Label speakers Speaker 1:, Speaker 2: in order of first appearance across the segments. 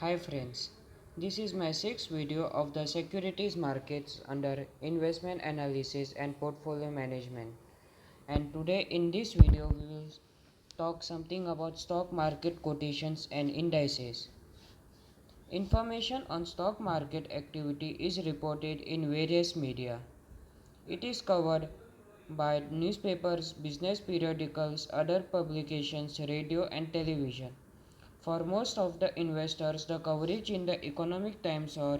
Speaker 1: Hi friends, this is my sixth video of the securities markets under investment analysis and portfolio management. And today in this video we will talk something about stock market quotations and indices. Information on stock market activity is reported in various media. It is covered by newspapers, business periodicals, other publications, radio and television. For most of the investors, the coverage in the Economic Times or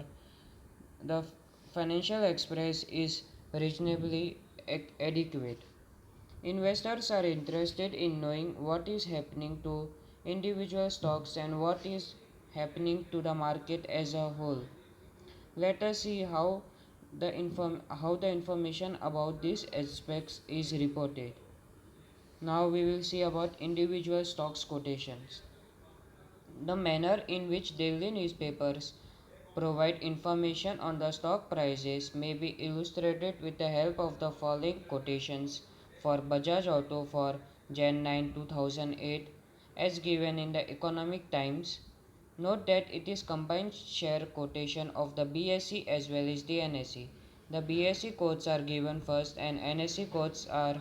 Speaker 1: the Financial Express is reasonably adequate. Investors are interested in knowing what is happening to individual stocks and what is happening to the market as a whole. Let us see how the information about these aspects is reported. Now we will see about individual stocks quotations. The manner in which daily newspapers provide information on the stock prices may be illustrated with the help of the following quotations for Bajaj Auto for Jan 9, 2008 as given in the Economic Times. Note that it is combined share quotation of the BSE as well as the NSE. The BSE quotes are given first and NSE quotes are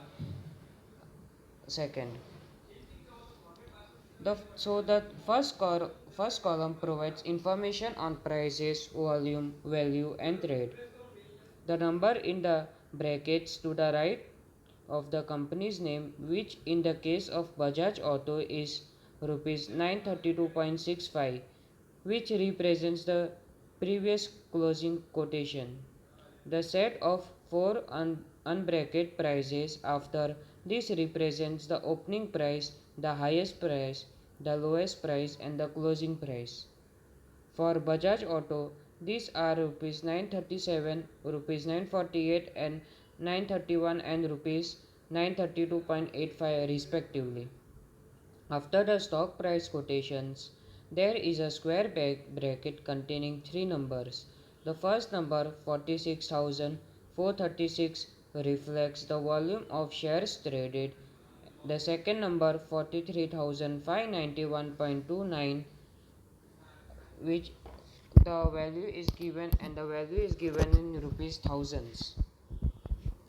Speaker 1: second. The first column provides information on prices, volume, value, and trade. The number in the brackets to the right of the company's name, which in the case of Bajaj Auto is rupees 932.65, which represents the previous closing quotation. The set of four unbracket prices after this represents the opening price, the highest price, the lowest price, and the closing price. For Bajaj Auto, these are rupees 937, rupees 948, and 931 and rupees 932.85 respectively. After the stock price quotations, there is a square bracket containing three numbers. The first number 46,436 reflects the volume of shares traded. The second number 43,591.29, which the value is given and the value is given in rupees thousands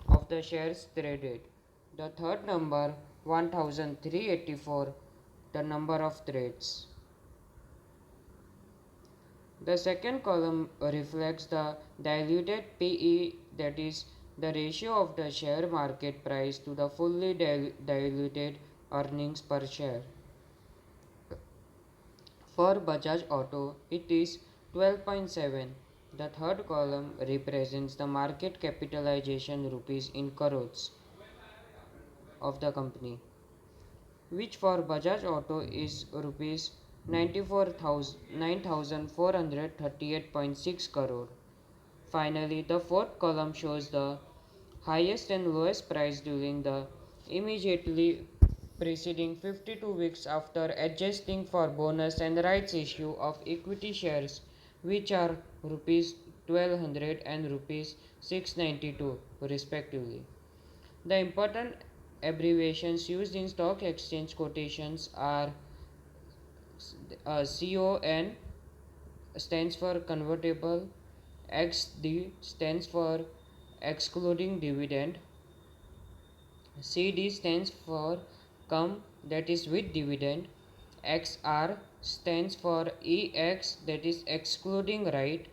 Speaker 1: of the shares traded. The third number 1384, the number of trades. The second column reflects the diluted PE, that is the ratio of the share market price to the fully diluted earnings per share. For Bajaj Auto, it is 12.7. The third column represents the market capitalization rupees in crores of the company, which for Bajaj Auto is rupees 94,9438.6 crore. Finally, the fourth column shows the highest and lowest price during the immediately preceding 52 weeks after adjusting for bonus and rights issue of equity shares, which are rupees 1200 and rupees 692 respectively. The important abbreviations used in stock exchange quotations are CON stands for convertible, XD stands for excluding dividend, CD stands for come, that is with dividend, XR stands for EX, that is excluding right,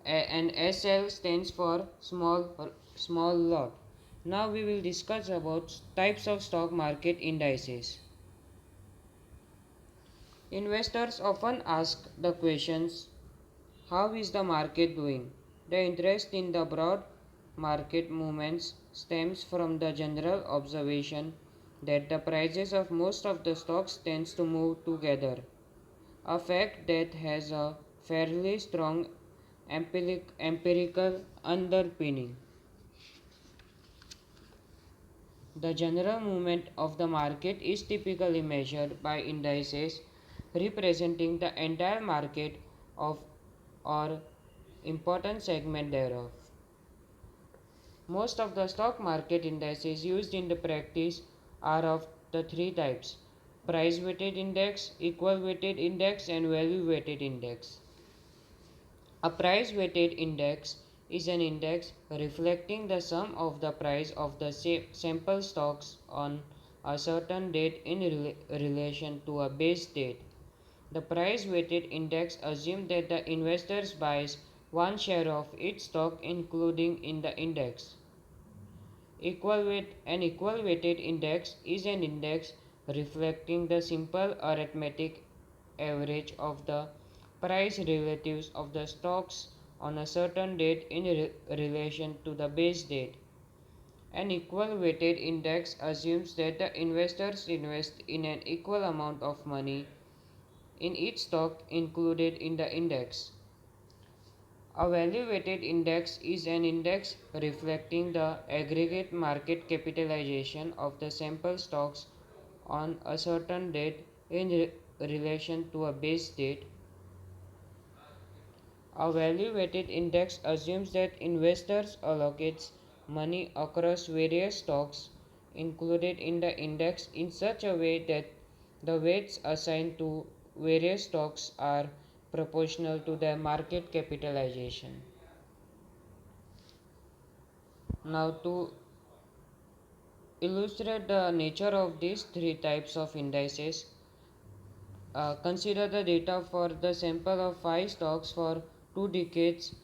Speaker 1: and SL stands for small lot. Now we will discuss about types of stock market indices. Investors often ask the questions, how is the market doing? The interest in the broad market movements stems from the general observation that the prices of most of the stocks tends to move together, a fact that has a fairly strong empirical underpinning. The general movement of the market is typically measured by indices representing the entire market of or important segment thereof. Most of the stock market indices used in the practice are of the three types: price weighted index, equal weighted index, and value weighted index. A price weighted index is an index reflecting the sum of the price of the sample stocks on a certain date in relation to a base date. The price weighted index assumes that the investor buys one share of each stock including in the index. An equal weighted index is an index reflecting the simple arithmetic average of the price relatives of the stocks on a certain date in relation to the base date. An equal weighted index assumes that the investors invest in an equal amount of money in each stock included in the index. A value weighted index is an index reflecting the aggregate market capitalization of the sample stocks on a certain date in relation to a base date. A value weighted index assumes that investors allocates money across various stocks included in the index in such a way that the weights assigned to various stocks are proportional to their market capitalization. Now, to illustrate the nature of these three types of indices, consider the data for the sample of 5 stocks for 2 decades,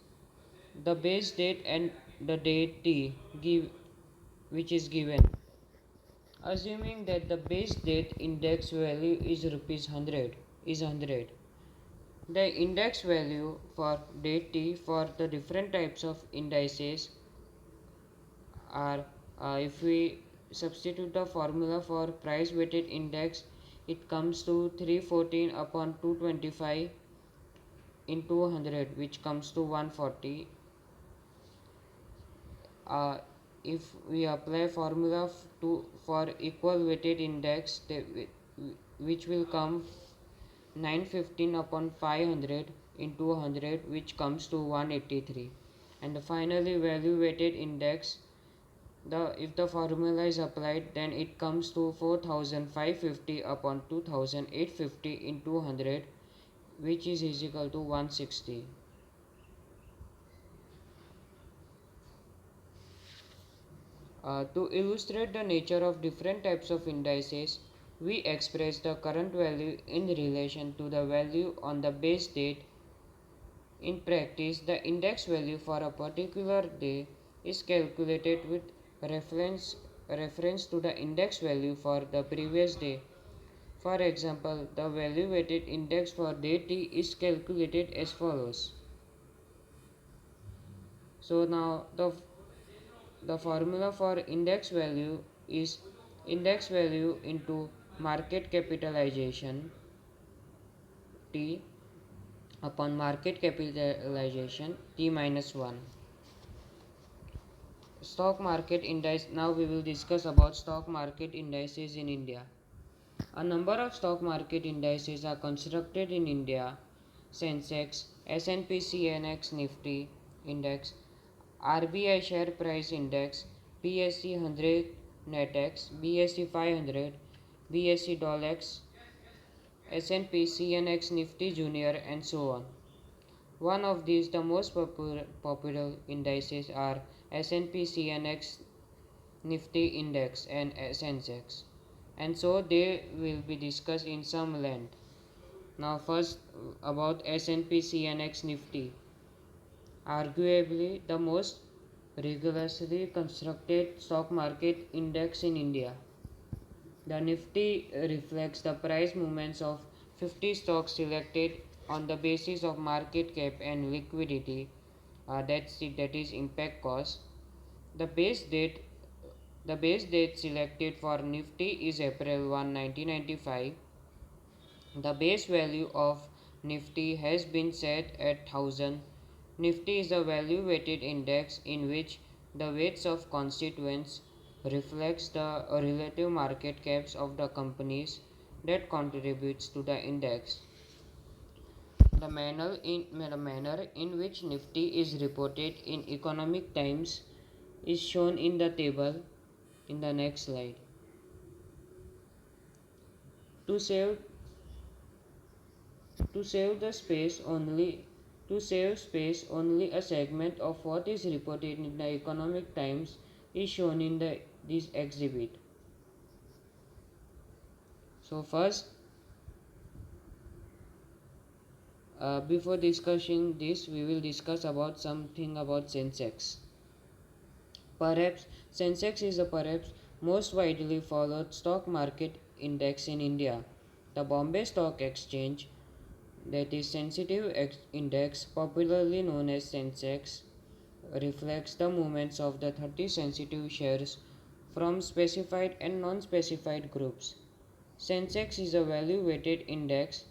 Speaker 1: the base date and the date t which is given. Assuming that the base date index value is rupees 100, the index value for date t for the different types of indices are, if we substitute the formula for price weighted index, it comes to 314 upon 225 into 100, which comes to 140. If we apply formula for equal weighted index, which will come 915 upon 500 into 100, which comes to 183. And finally value weighted index, if the formula is applied, then it comes to 4550 upon 2850 into 100, which is equal to 160. To illustrate the nature of different types of indices, we express the current value in relation to the value on the base date. In practice, the index value for a particular day is calculated with reference to the index value for the previous day. For example, the value weighted index for day t is calculated as follows. So now the formula for index value is index value into market capitalization T upon market capitalization T minus 1. Stock market index. Now we will discuss about stock market indices in India. A number of stock market indices are constructed in India: Sensex, S&P CNX Nifty Index, RBI Share Price Index, BSE 100 Netex, BSE 500, BSE Dolex, S&P CNX Nifty Junior, and so on. One of these, the most popular indices, are S&P CNX Nifty Index and Sensex, and so they will be discussed in some length. Now first about S&P CNX Nifty, arguably the most rigorously constructed stock market index in India. The Nifty reflects the price movements of 50 stocks selected on the basis of market cap and liquidity, that is impact cost. The base date selected for Nifty is April 1, 1995. The base value of Nifty has been set at 1000. Nifty is a value weighted index in which the weights of constituents reflects the relative market caps of the companies that contributes to the index. The manner in which Nifty is reported in economic times is shown in the table in the next slide. To save to save the space only to save space only a segment of what is reported in the Economic Times is shown in this exhibit. So first, before discussing this, we will discuss about something about Sensex. Perhaps Sensex is the perhaps most widely followed stock market index in India. The Bombay Stock Exchange, that is sensitive index, popularly known as Sensex, reflects the movements of the 30 sensitive shares from specified and non-specified groups. Sensex is a value-weighted index.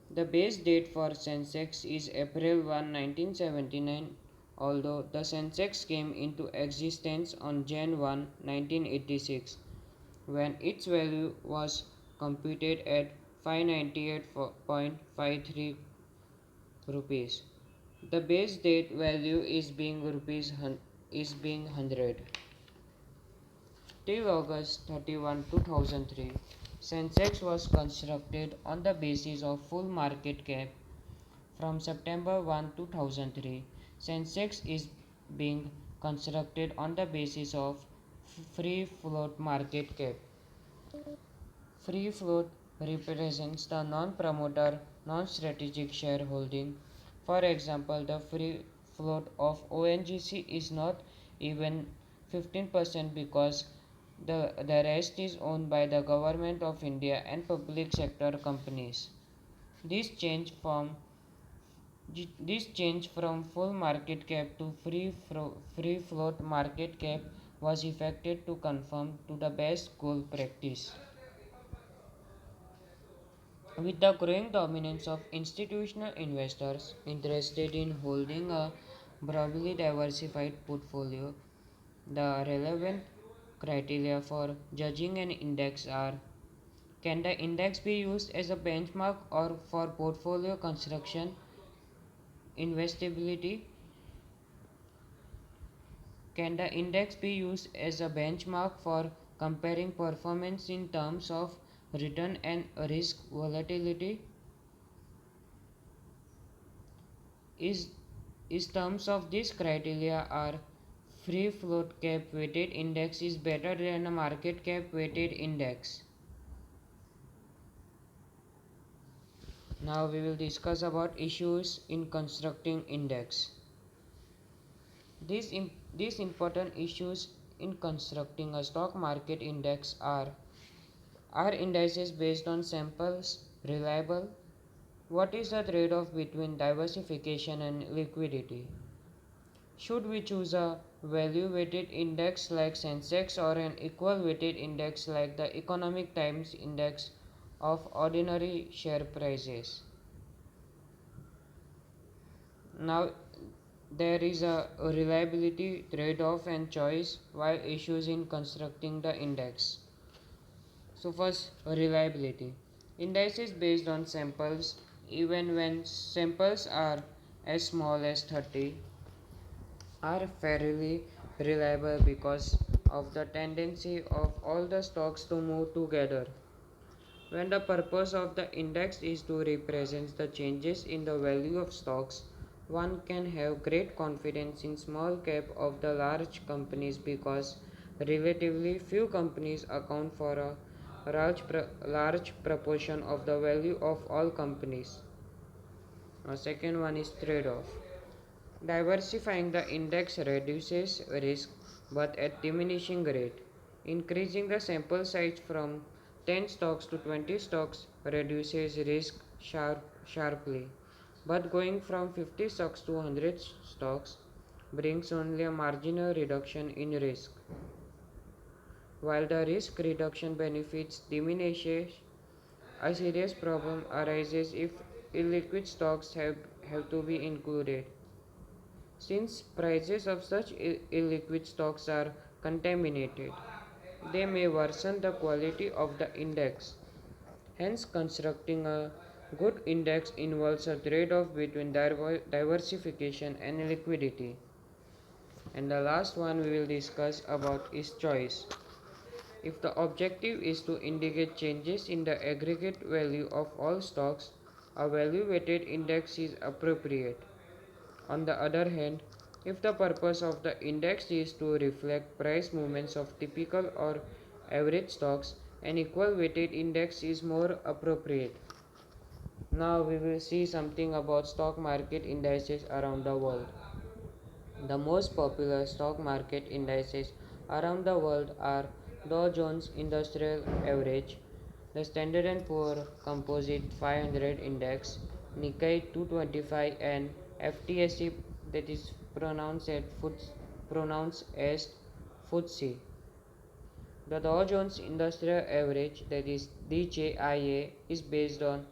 Speaker 1: The base date for Sensex is April 1, 1979, although the Sensex came into existence on Jan 1, 1986, when its value was computed at 598.53 rupees. The base date value is being 100. Till August 31, 2003, Sensex was constructed on the basis of full market cap. From September 1, 2003, Sensex is being constructed on the basis of free float market cap. Free float represents the non-promoter, non-strategic shareholding. For example, the free float of ONGC is not even 15% because the rest is owned by the Government of India and public sector companies. This change from this change from full market cap to free float market cap was effected to conform to the best school practice. With the growing dominance of institutional investors interested in holding a broadly diversified portfolio, the relevant criteria for judging an index are: can the index be used as a benchmark or for portfolio construction? Investability. Can the index be used as a benchmark for comparing performance in terms of return and risk volatility? Is, is terms of this criteria are: free float cap weighted index is better than a market cap weighted index. Now we will discuss about issues in constructing index. These important issues in constructing a stock market index are indices based on samples reliable? What is the trade-off between diversification and liquidity? Should we choose a value-weighted index like Sensex or an equal-weighted index like the Economic Times Index of ordinary share prices? Now, there is a reliability trade-off and choice while issues in constructing the index. So first, reliability. Indices based on samples, even when samples are as small as 30, are fairly reliable because of the tendency of all the stocks to move together. When the purpose of the index is to represent the changes in the value of stocks, one can have great confidence in small cap of the large companies because relatively few companies account for a large proportion of the value of all companies. A second one is trade-off. Diversifying the index reduces risk but at diminishing rate. Increasing the sample size from 10 stocks to 20 stocks reduces risk sharply, but going from 50 stocks to 100 stocks brings only a marginal reduction in risk. While the risk reduction benefits diminishes, a serious problem arises if illiquid stocks have to be included. Since prices of such illiquid stocks are contaminated, they may worsen the quality of the index. Hence, constructing a good index involves a trade-off between diversification and liquidity. And the last one we will discuss about is choice. If the objective is to indicate changes in the aggregate value of all stocks, a value weighted index is appropriate. On the other hand, if the purpose of the index is to reflect price movements of typical or average stocks, an equal weighted index is more appropriate. Now we will see something about stock market indices around the world. The most popular stock market indices around the world are Dow Jones Industrial Average, the Standard and Poor Composite 500 Index, Nikkei 225 and FTSE, that is pronounced as FTSE. The Dow Jones Industrial Average, that is DJIA, is based on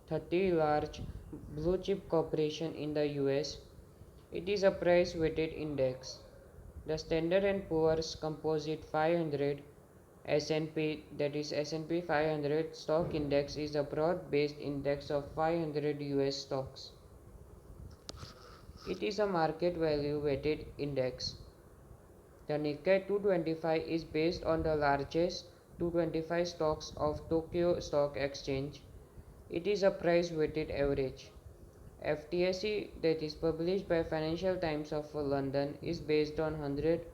Speaker 1: 30 large blue chip corporations in the US. It is a price weighted index. The Standard and Poor's Composite 500 S&P, that is S&P 500 stock index, is a broad-based index of 500 US stocks. It is a market value weighted index. The Nikkei 225 is based on the largest 225 stocks of Tokyo Stock Exchange. It is a price weighted average. FTSE, that is published by Financial Times of London, is based on 100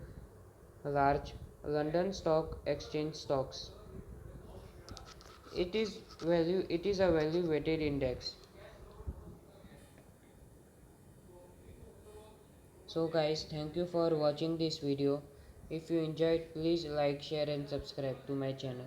Speaker 1: large London Stock Exchange stocks. It is a value weighted index. So guys, thank you for watching this video. If you enjoyed, please like, share and subscribe to my channel.